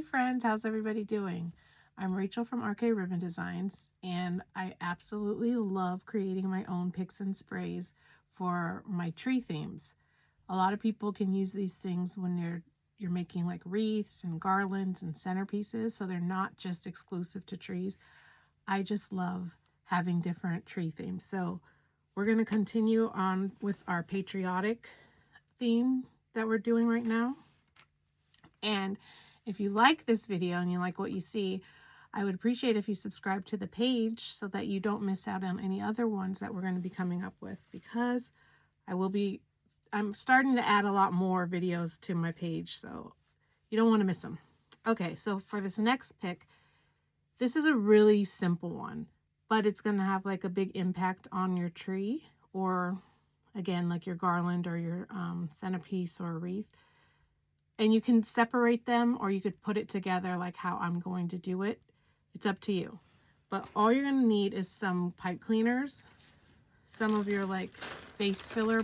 Hey friends, how's everybody doing? I'm Rachel from RK Ribbon Designs, and I absolutely love creating my own picks and sprays for my tree themes. A lot of people can use these things when you're making like wreaths and garlands and centerpieces, so they're not just exclusive to trees. I just love having different tree themes. So we're going to continue on with our patriotic theme that we're doing right now. And if you like this video and you like what you see, I would appreciate if you subscribe to the page so that you don't miss out on any other ones that we're going to be coming up with, because I'm starting to add a lot more videos to my page, so you don't want to miss them. Okay, so for this next pick, this is a really simple one, but it's going to have like a big impact on your tree, or again, like your garland or your centerpiece or wreath. And you can separate them, or you could put it together like how I'm going to do it. It's up to you. But all you're going to need is some pipe cleaners, some of your like base filler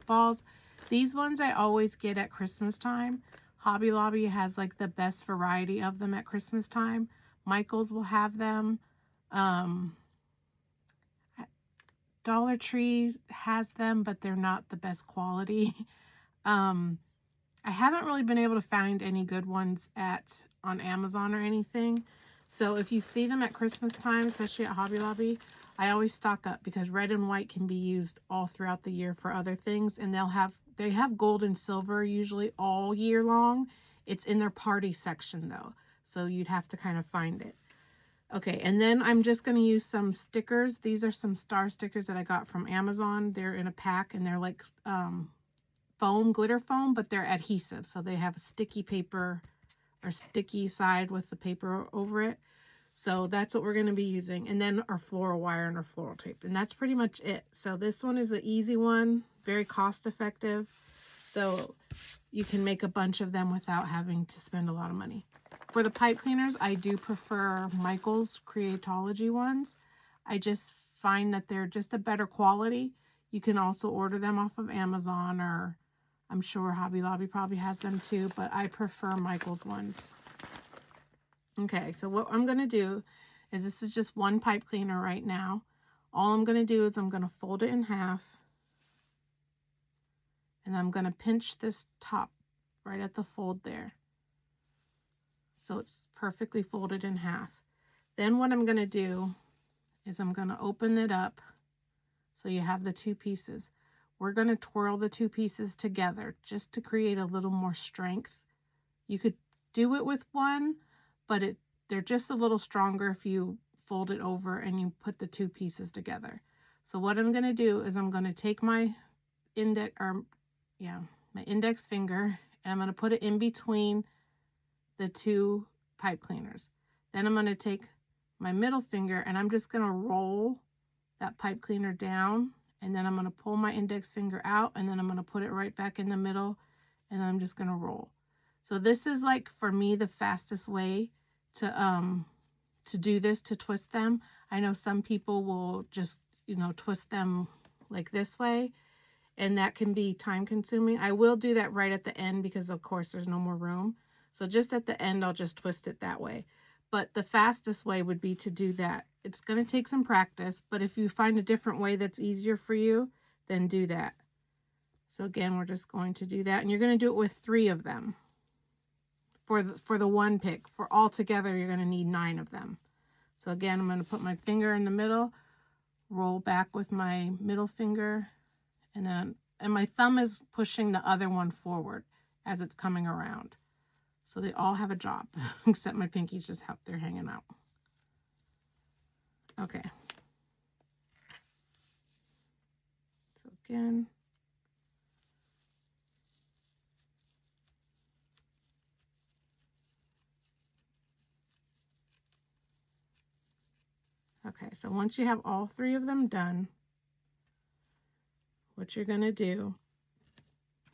balls. These ones I always get at Christmas time. Hobby Lobby has like the best variety of them at Christmas time. Michael's will have them. Dollar Tree has them, but they're not the best quality. I haven't really been able to find any good ones on Amazon or anything. So if you see them at Christmas time, especially at Hobby Lobby, I always stock up, because red and white can be used all throughout the year for other things. And they have gold and silver usually all year long. It's in their party section though, so you'd have to kind of find it. Okay, and then I'm just going to use some stickers. These are some star stickers that I got from Amazon. They're in a pack, and they're like foam, glitter foam, but they're adhesive, so they have a sticky paper or sticky side with the paper over it. So that's what we're going to be using, and then our floral wire and our floral tape, and that's pretty much it. So this one is an easy one, very cost effective, so you can make a bunch of them without having to spend a lot of money. For the pipe cleaners, I do prefer Michael's Creatology ones. I just find that they're just a better quality. You can also order them off of Amazon, or I'm sure Hobby Lobby probably has them too, but I prefer Michael's ones. Okay, so what I'm going to do is, this is just one pipe cleaner right now. All I'm going to do is I'm going to fold it in half, and I'm going to pinch this top right at the fold there, so it's perfectly folded in half. Then what I'm going to do is I'm going to open it up so you have the two pieces. We're going to twirl the two pieces together just to create a little more strength. You could do it with one, but they're just a little stronger if you fold it over and you put the two pieces together. So what I'm going to do is I'm going to take my index finger, and I'm going to put it in between the two pipe cleaners. Then I'm going to take my middle finger, and I'm just going to roll that pipe cleaner down, and then I'm going to pull my index finger out, and then I'm going to put it right back in the middle, and I'm just going to roll. So this is like, for me, the fastest way to do this, to twist them. I know some people will just, twist them like this way, and that can be time consuming. I will do that right at the end, because of course there's no more room. So just at the end, I'll just twist it that way. But the fastest way would be to do that. It's going to take some practice, but if you find a different way that's easier for you, then do that. So again, we're just going to do that, and you're going to do it with 3 of them for the one pick. For all together, you're going to need 9 of them. So again, I'm going to put my finger in the middle, roll back with my middle finger, and my thumb is pushing the other one forward as it's coming around. So they all have a job, except my pinky's just out there hanging out. Okay. So again. Okay, so once you have all 3 of them done, what you're going to do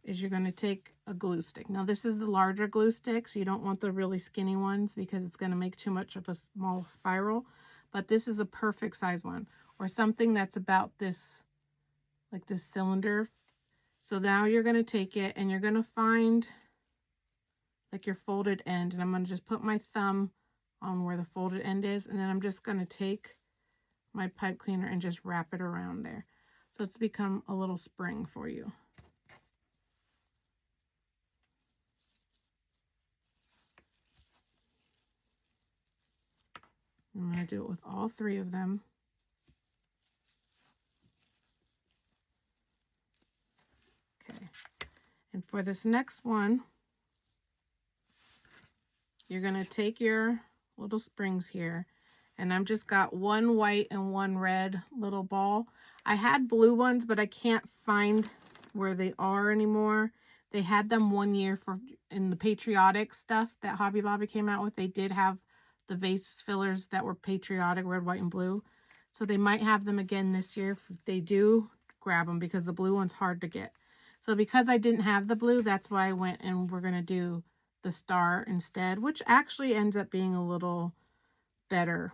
is you're going to take a glue stick. Now this is the larger glue stick, so you don't want the really skinny ones, because it's going to make too much of a small spiral. But this is a perfect size one, or something that's about this, like this cylinder. So now you're going to take it, and you're going to find like your folded end, and I'm going to just put my thumb on where the folded end is, and then I'm just going to take my pipe cleaner and just wrap it around there. So it's become a little spring for you. I'm going to do it with all 3 of them. Okay. And for this next one, you're going to take your little springs here, and I've just got 1 white and 1 red little ball. I had blue ones, but I can't find where they are anymore. They had them 1 year in the patriotic stuff that Hobby Lobby came out with. They did have the vase fillers that were patriotic, red, white, and blue. So they might have them again this year. If they do, grab them, because the blue one's hard to get. So because I didn't have the blue, that's why I went and we're going to do the star instead, which actually ends up being a little better.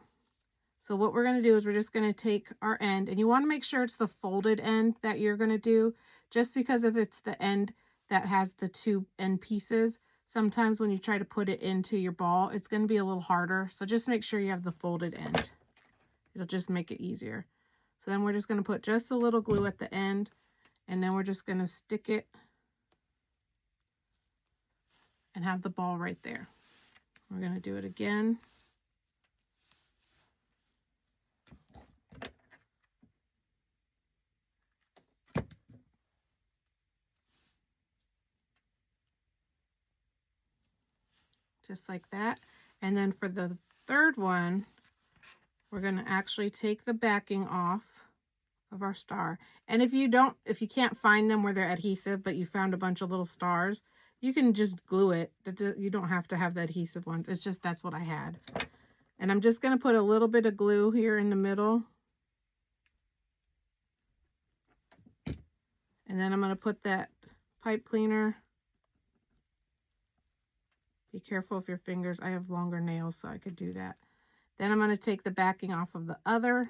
So what we're going to do is we're just going to take our end, and you want to make sure it's the folded end that you're going to do, just because if it's the end that has the 2 end pieces, sometimes when you try to put it into your ball, it's going to be a little harder. So just make sure you have the folded end. It'll just make it easier. So then we're just going to put just a little glue at the end, and then we're just going to stick it and have the ball right there. We're going to do it again. Just like that. And then for the third one, we're going to actually take the backing off of our star. And if you can't find them where they're adhesive, but you found a bunch of little stars, you can just glue it. You don't have to have the adhesive ones. It's just that's what I had. And I'm just going to put a little bit of glue here in the middle. And then I'm going to put that pipe cleaner. Be careful with your fingers. I have longer nails, so I could do that. Then I'm going to take the backing off of the other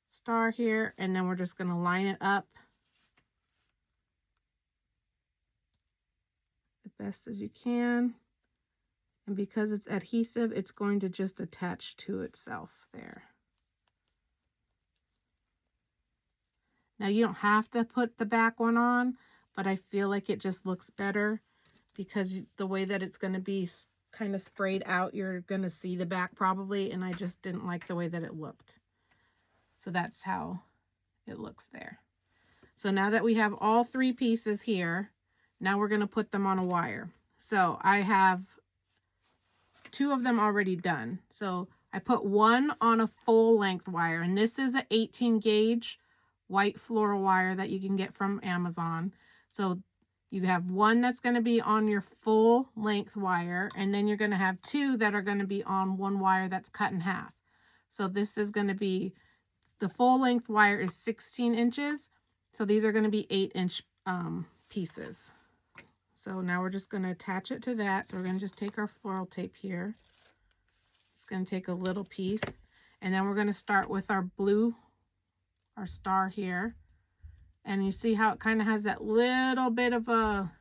star here, and then we're just going to line it up the best as you can. And because it's adhesive, it's going to just attach to itself there. Now you don't have to put the back one on, but I feel like it just looks better because the way that it's going to be kind of sprayed out, you're going to see the back probably, and I just didn't like the way that it looked. So that's how it looks there. So now that we have all 3 pieces here, now we're going to put them on a wire. So I have 2 of them already done. So I put 1 on a full length wire, and this is an 18 gauge white floral wire that you can get from Amazon. So you have 1 that's going to be on your full length wire, and then you're going to have 2 that are going to be on 1 wire that's cut in half. So this is going to be, the full length wire is 16 inches. So these are going to be 8-inch pieces. So now we're just going to attach it to that. So we're going to just take our floral tape here. It's going to take a little piece. And then we're going to start with our blue, our star here. And you see how it kind of has that little bit of a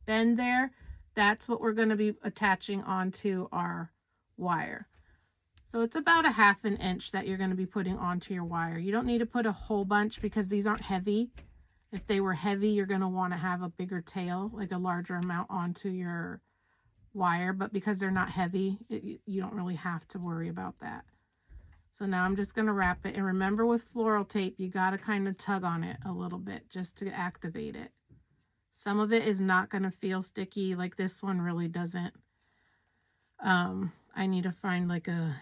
bend there? That's what we're going to be attaching onto our wire. So it's about a 1/2 inch that you're going to be putting onto your wire. You don't need to put a whole bunch because these aren't heavy. If they were heavy, you're going to want to have a bigger tail, like a larger amount onto your wire. But because they're not heavy, you don't really have to worry about that. So now I'm just going to wrap it. And remember, with floral tape, you got to kind of tug on it a little bit just to activate it. Some of it is not going to feel sticky, like this one really doesn't. I need to find like a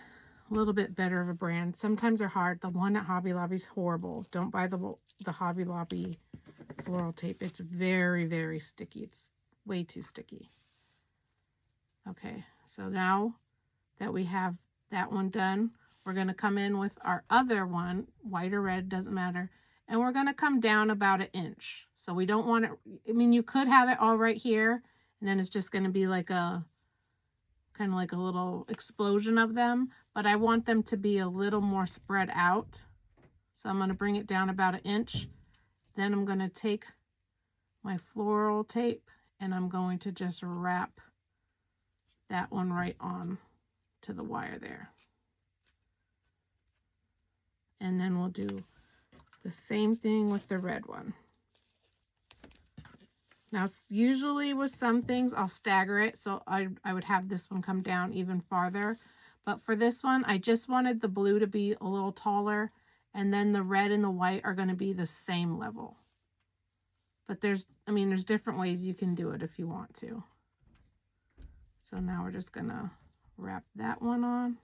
little bit better of a brand. Sometimes they're hard. The one at Hobby Lobby is horrible. Don't buy the Hobby Lobby floral tape. It's very, very sticky. It's way too sticky. Okay, so now that we have that one done, we're going to come in with our other one, white or red, doesn't matter, and we're going to come down about 1 inch. So we don't want it, I mean, you could have it all right here, and then it's just going to be like a, kind of like a little explosion of them, but I want them to be a little more spread out. So I'm going to bring it down about 1 inch. Then I'm going to take my floral tape and I'm going to just wrap that one right on to the wire there. And then we'll do the same thing with the red one. Now, usually with some things, I'll stagger it, so I would have this one come down even farther. But for this one, I just wanted the blue to be a little taller, and then the red and the white are going to be the same level. But there's different ways you can do it if you want to. So now we're just going to wrap that one on.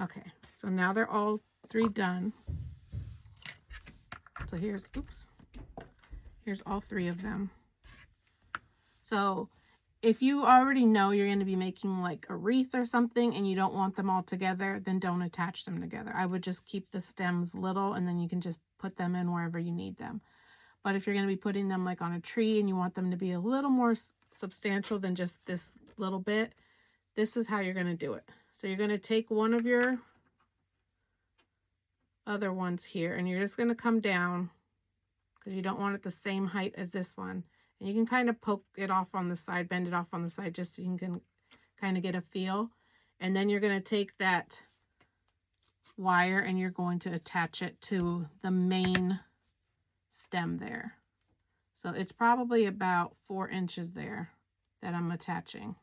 Okay, so now they're all three done. So here's all three of them. So if you already know you're going to be making like a wreath or something and you don't want them all together, then don't attach them together. I would just keep the stems little and then you can just put them in wherever you need them. But if you're going to be putting them like on a tree and you want them to be a little more substantial than just this little bit, this is how you're going to do it. So you're going to take one of your other ones here and you're just going to come down because you don't want it the same height as this one. And you can kind of poke it off on the side, bend it off on the side just so you can kind of get a feel. And then you're going to take that wire and you're going to attach it to the main stem there. So it's probably about 4 inches there that I'm attaching.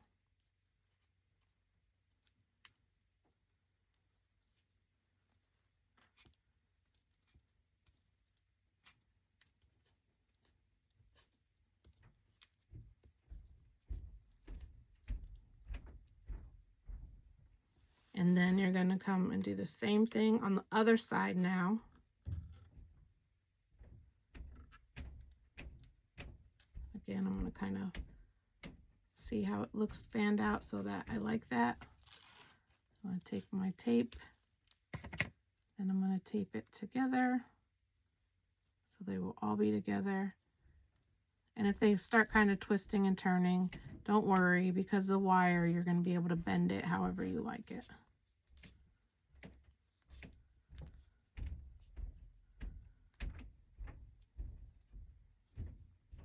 And then you're going to come and do the same thing on the other side now. Again, I'm going to kind of see how it looks fanned out so that I like that. I'm going to take my tape and I'm going to tape it together so they will all be together. And if they start kind of twisting and turning, don't worry, because the wire, you're going to be able to bend it however you like it.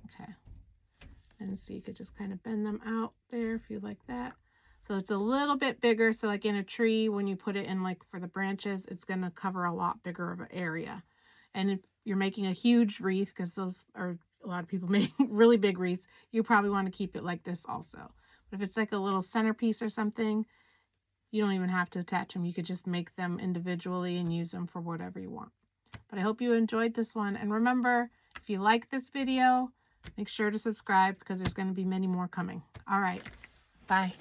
Okay, and so you could just kind of bend them out there if you like that. So it's a little bit bigger, so like in a tree, when you put it in like for the branches, it's going to cover a lot bigger of an area. And if you're making a huge wreath, because those are a lot of people make really big wreaths, you probably want to keep it like this also. But if it's like a little centerpiece or something, you don't even have to attach them. You could just make them individually and use them for whatever you want. But I hope you enjoyed this one. And remember, if you like this video, make sure to subscribe because there's going to be many more coming. All right. Bye.